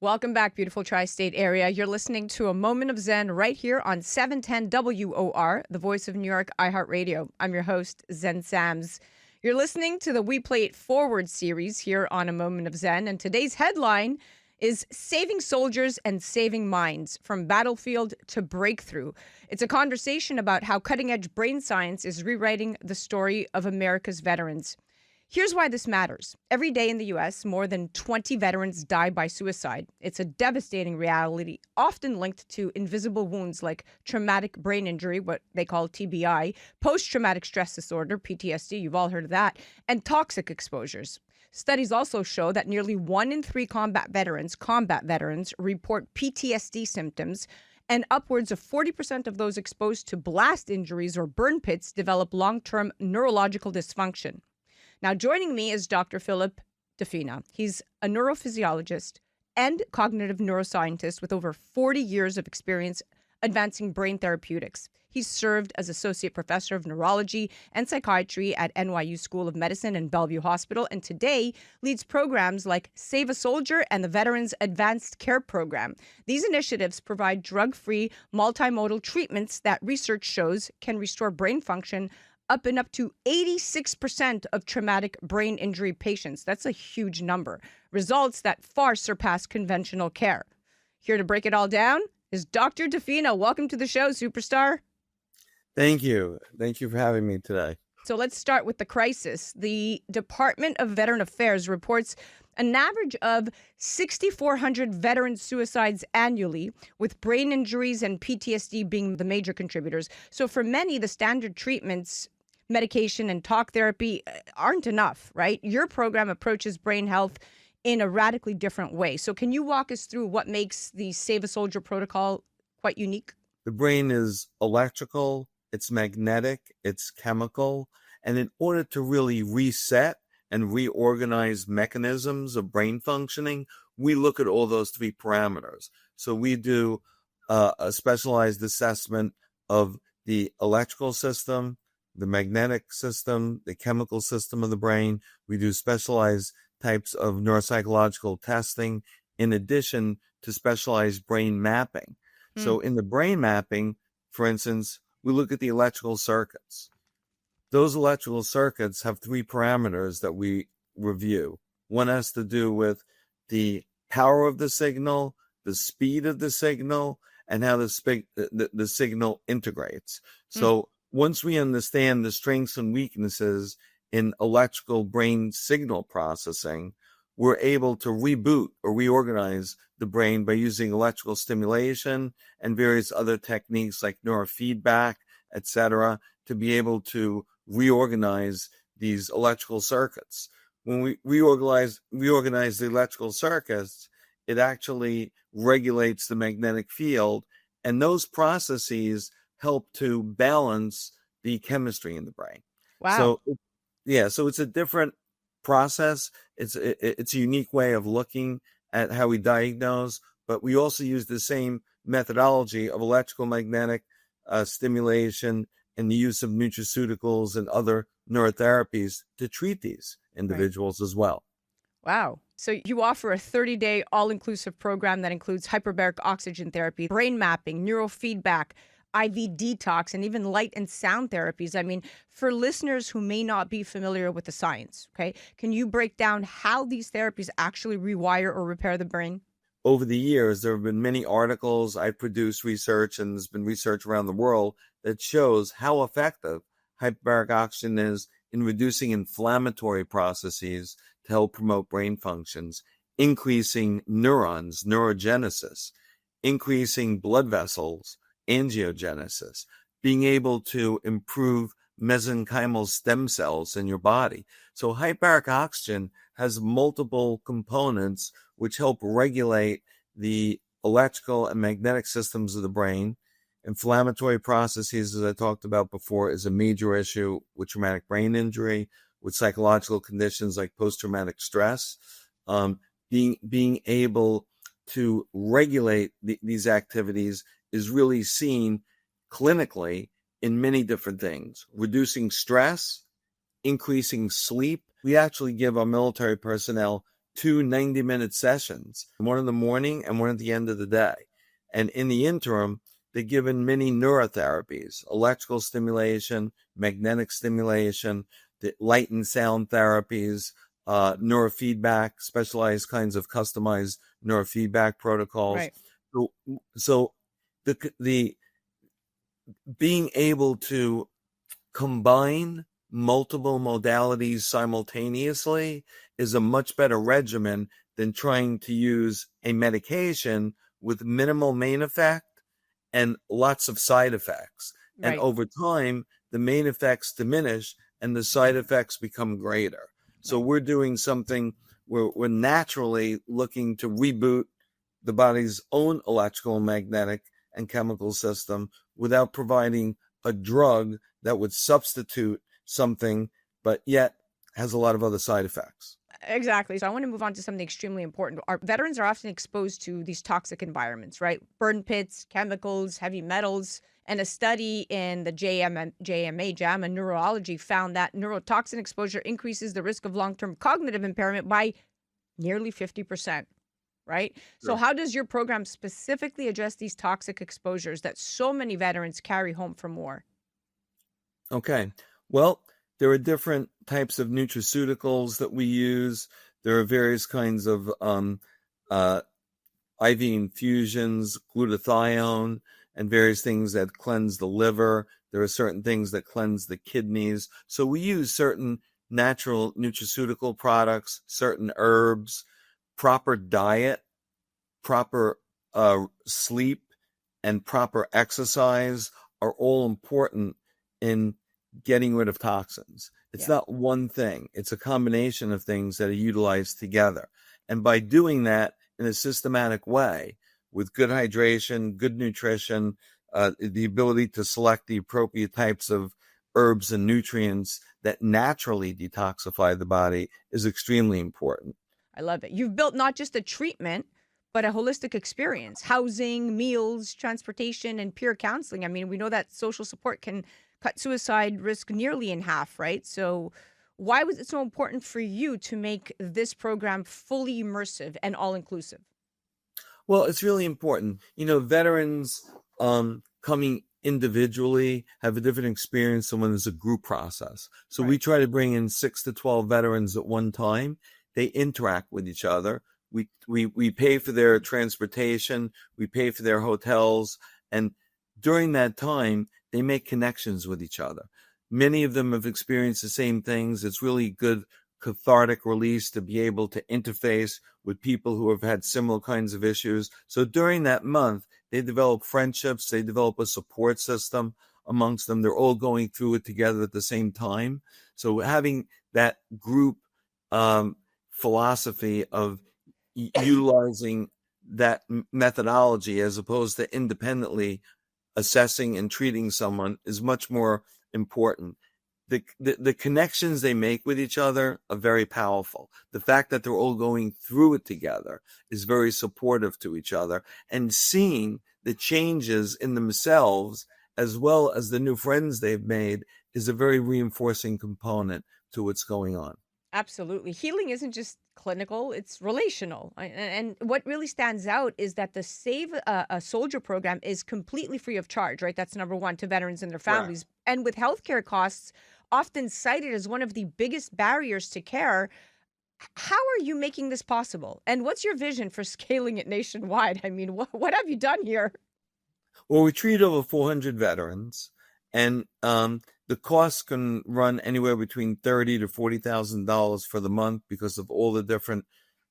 Welcome back, beautiful tri-state area. You're listening to A Moment of Zen right here on 710 WOR, the voice of New York, iHeartRadio. I'm your host, Zen Sams. You're listening to the We Play It Forward series here on A Moment of Zen, and today's headline is Saving Soldiers and Saving Minds, from Battlefield to Breakthrough. It's a conversation about how cutting-edge brain science is rewriting the story of America's veterans. Here's why this matters. Every day in the U.S., more than 20 veterans die by suicide. It's a devastating reality, often linked to invisible wounds like traumatic brain injury, what they call TBI, post-traumatic stress disorder, PTSD, you've all heard of that, and toxic exposures. Studies also show that nearly 1 in 3 combat veterans report PTSD symptoms, and upwards of 40% of those exposed to blast injuries or burn pits develop long-term neurological dysfunction. Now, joining me is Dr. Philip DeFina. He's a neurophysiologist and cognitive neuroscientist with over 40 years of experience advancing brain therapeutics. He's served as associate professor of neurology and psychiatry at NYU School of Medicine and Bellevue Hospital, and today leads programs like Save a Soldier and the Veterans Advanced Care Program. These initiatives provide drug-free, multimodal treatments that research shows can restore brain function up to 86% of traumatic brain injury patients. That's a huge number. Results that far surpass conventional care. Here to break it all down is Dr. DeFina. Welcome to the show, superstar. Thank you. Thank you for having me today. So let's start with the crisis. The Department of Veteran Affairs reports an average of 6,400 veteran suicides annually, with brain injuries and PTSD being the major contributors. So for many, the standard treatments, medication and talk therapy, aren't enough, right? Your program approaches brain health in a radically different way. So can you walk us through what makes the Save a Soldier protocol quite unique? The brain is electrical, it's magnetic, it's chemical, and in order to really reset and reorganize mechanisms of brain functioning, we look at all those 3 parameters. So we do a specialized assessment of the electrical system, the magnetic system, the chemical system of the brain. We do specialized types of neuropsychological testing in addition to specialized brain mapping. So in the brain mapping, for instance, we look at the electrical circuits. Those electrical circuits have 3 parameters that we review. One has to do with the power of the signal, the speed of the signal, and how the signal integrates. So once we understand the strengths and weaknesses in electrical brain signal processing, we're able to reboot or reorganize the brain by using electrical stimulation and various other techniques like neurofeedback, etc., to be able to reorganize these electrical circuits. When we reorganize the electrical circuits, it actually regulates the magnetic field, and those processes help to balance the chemistry in the brain. Wow. So it's a different process. It's a unique way of looking at how we diagnose, but we also use the same methodology of electrical magnetic stimulation and the use of nutraceuticals and other neurotherapies to treat these individuals as well. Wow. So you offer a 30-day all-inclusive program that includes hyperbaric oxygen therapy, brain mapping, neurofeedback, IV detox, and even light and sound therapies. I mean, for listeners who may not be familiar with the science, okay, can you break down how these therapies actually rewire or repair the brain? Over the years, there have been many articles. I've produced research, and there's been research around the world that shows how effective hyperbaric oxygen is in reducing inflammatory processes to help promote brain functions, increasing neurons, neurogenesis, increasing blood vessels, angiogenesis, being able to improve mesenchymal stem cells in your body. So hyperbaric oxygen has multiple components which help regulate the electrical and magnetic systems of the brain. Inflammatory processes, as I talked about before, is a major issue with traumatic brain injury, with psychological conditions like post-traumatic stress. Being able to regulate these activities is really seen clinically in many different things: reducing stress, increasing sleep. We actually give our military personnel two 90-minute sessions, one in the morning and one at the end of the day. And in the interim, they're given many neurotherapies, electrical stimulation, magnetic stimulation, the light and sound therapies, neurofeedback, specialized kinds of customized neurofeedback protocols. Right. So the being able to combine multiple modalities simultaneously is a much better regimen than trying to use a medication with minimal main effect and lots of side effects. And Right. over time, the main effects diminish and the side effects become greater. So Right. we're doing something where we're naturally looking to reboot the body's own electrical, magnetic, and chemical system without providing a drug that would substitute something, but yet has a lot of other side effects. Exactly. So I want to move on to something extremely important. Our veterans are often exposed to these toxic environments, right? Burn pits, chemicals, heavy metals. And a study in the JAMA Neurology found that neurotoxin exposure increases the risk of long-term cognitive impairment by nearly 50%, right? So Sure. how does your program specifically address these toxic exposures that so many veterans carry home from war? Okay. Well, there are different types of nutraceuticals that we use. There are various kinds of IV infusions, glutathione, and various things that cleanse the liver. There are certain things that cleanse the kidneys. So we use certain natural nutraceutical products, certain herbs, proper diet, proper sleep, and proper exercise are all important in getting rid of toxins. It's Yeah. not one thing. It's a combination of things that are utilized together. And by doing that in a systematic way, with good hydration, good nutrition, the ability to select the appropriate types of herbs and nutrients that naturally detoxify the body is extremely important. I love it. You've built not just a treatment, but a holistic experience, housing, meals, transportation, and peer counseling. I mean, we know that social support can cut suicide risk nearly in half, right? So why was it so important for you to make this program fully immersive and all inclusive? Well, it's really important. Veterans coming individually have a different experience than when there's a group process. So we Right. try to bring in 6 to 12 veterans at one time. They interact with each other. We pay for their transportation. We pay for their hotels. And during that time, they make connections with each other. Many of them have experienced the same things. It's really good cathartic release to be able to interface with people who have had similar kinds of issues. So during that month, they develop friendships, they develop a support system amongst them. They're all going through it together at the same time. So having that group philosophy of utilizing that methodology as opposed to independently assessing and treating someone is much more important. The connections they make with each other are very powerful. The fact that they're all going through it together is very supportive to each other, and seeing the changes in themselves as well as the new friends they've made is a very reinforcing component to what's going on. Absolutely. Healing isn't just clinical, it's relational. And what really stands out is that the Save a Soldier program is completely free of charge, right? That's number one to veterans and their Correct. families. And with healthcare costs often cited as one of the biggest barriers to care, how are you making this possible? And what's your vision for scaling it nationwide? I mean, what have you done here? Well, we treat over 400 veterans, and the costs can run anywhere between $30,000 to $40,000 for the month because of all the different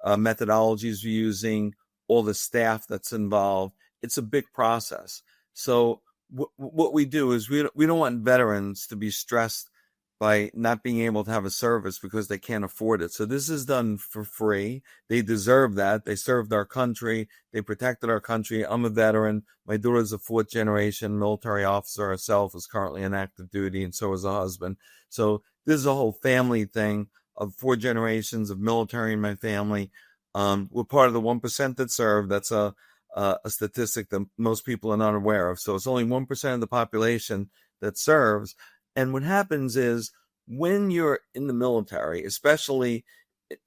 methodologies we're using, all the staff that's involved. It's a big process. So what we do is we don't want veterans to be stressed by not being able to have a service because they can't afford it. So this is done for free. They deserve that. They served our country. They protected our country. I'm a veteran. My daughter's a fourth generation military officer herself, is currently in active duty, and so is her husband. So this is a whole family thing of 4 generations of military in my family. We're part of the 1% that serve. That's a statistic that most people are not aware of. So it's only 1% of the population that serves. And what happens is when you're in the military, especially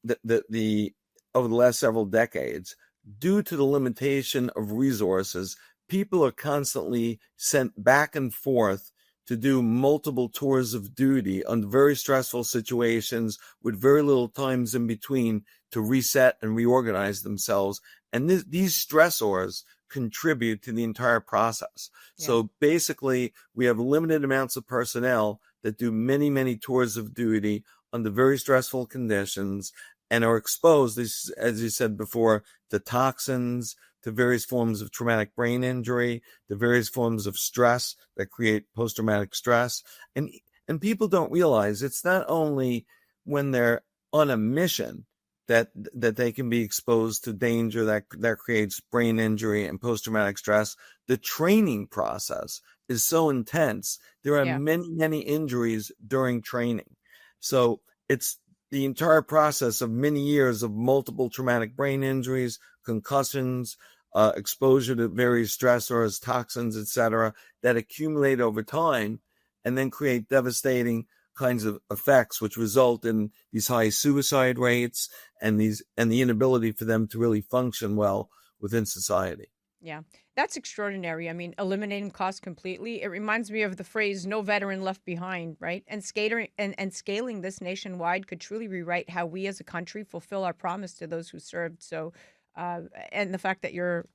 the over the last several decades, due to the limitation of resources, people are constantly sent back and forth to do multiple tours of duty under very stressful situations with very little times in between to reset and reorganize themselves. And these stressors contribute to the entire process. Yeah. So basically, we have limited amounts of personnel that do many, many tours of duty under very stressful conditions and are exposed, as you said before, to toxins, to various forms of traumatic brain injury, to various forms of stress that create post-traumatic stress. And people don't realize it's not only when they're on a mission that they can be exposed to danger that creates brain injury and post-traumatic stress. The training process is so intense. There are many, many injuries during training. So it's the entire process of many years of multiple traumatic brain injuries, concussions, exposure to various stressors, toxins, etc., that accumulate over time and then create devastating kinds of effects, which result in these high suicide rates and the inability for them to really function well within society. Yeah, that's extraordinary. I mean, eliminating cost completely. It reminds me of the phrase "no veteran left behind," right? And scaling this nationwide could truly rewrite how we as a country fulfill our promise to those who served. So, and the fact that your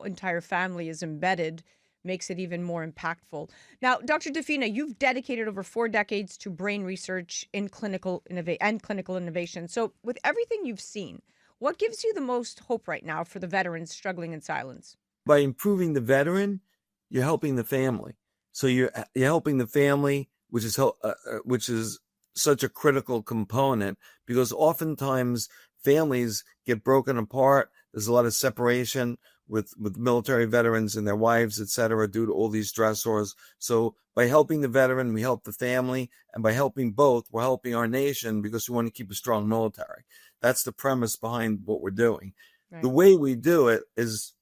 entire family is embedded makes it even more impactful. Now, Dr. DeFina, you've dedicated over 4 decades to brain research in clinical innovation. So, with everything you've seen, what gives you the most hope right now for the veterans struggling in silence? By improving the veteran, you're helping the family. So you're helping the family, which is such a critical component, because oftentimes families get broken apart. There's a lot of separation with military veterans and their wives, et cetera, due to all these stressors. So by helping the veteran, we help the family, and by helping both, we're helping our nation because we want to keep a strong military. That's the premise behind what we're doing. Right. The way we do it is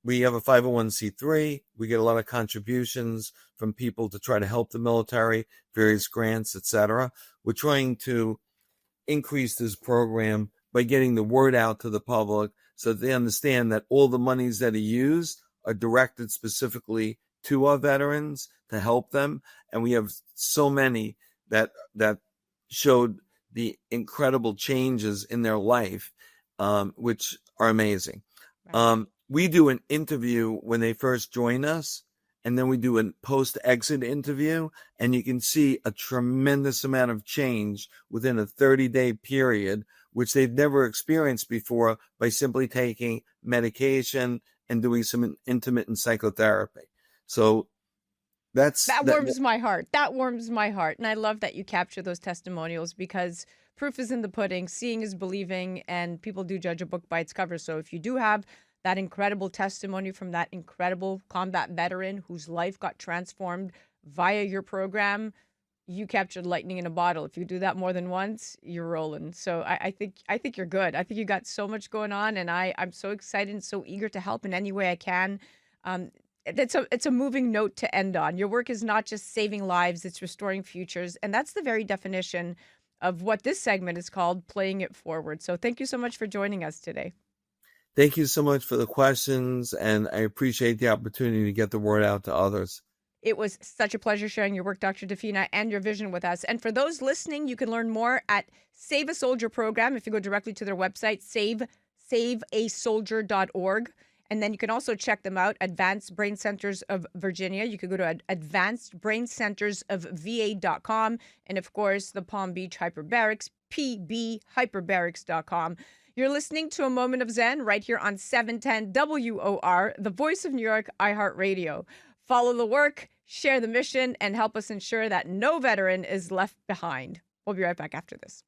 we have a 501c3. We get a lot of contributions from people to try to help the military, various grants, etc. We're trying to increase this program by getting the word out to the public so that they understand that all the monies that are used are directed specifically to our veterans to help them. And we have so many that showed the incredible changes in their life, which are amazing. Right. We do an interview when they first join us, and then we do a post-exit interview, and you can see a tremendous amount of change within a 30-day period, which they've never experienced before by simply taking medication and doing some intermittent psychotherapy. So that warms my heart. That warms my heart. And I love that you capture those testimonials, because proof is in the pudding. Seeing is believing, and people do judge a book by its cover. So if you do have that incredible testimony from that incredible combat veteran whose life got transformed via your program, you captured lightning in a bottle. If you do that more than once, you're rolling. So I think you're good. I think you got so much going on, and I'm so excited and so eager to help in any way I can. It's a moving note to end on. Your work is not just saving lives, it's restoring futures. And that's the very definition of what this segment is called, playing it forward. So thank you so much for joining us today. Thank you so much for the questions, and I appreciate the opportunity to get the word out to others. It was such a pleasure sharing your work, Dr. DeFina, and your vision with us. And for those listening, you can learn more at Save a Soldier program. If you go directly to their website, saveasoldier.org. And then you can also check them out, Advanced Brain Centers of Virginia. You could go to advancedbraincentersofva.com. And of course, the Palm Beach Hyperbarics, pbhyperbarics.com. You're listening to A Moment of Zen right here on 710 WOR, the voice of New York, iHeartRadio. Follow the work, share the mission, and help us ensure that no veteran is left behind. We'll be right back after this.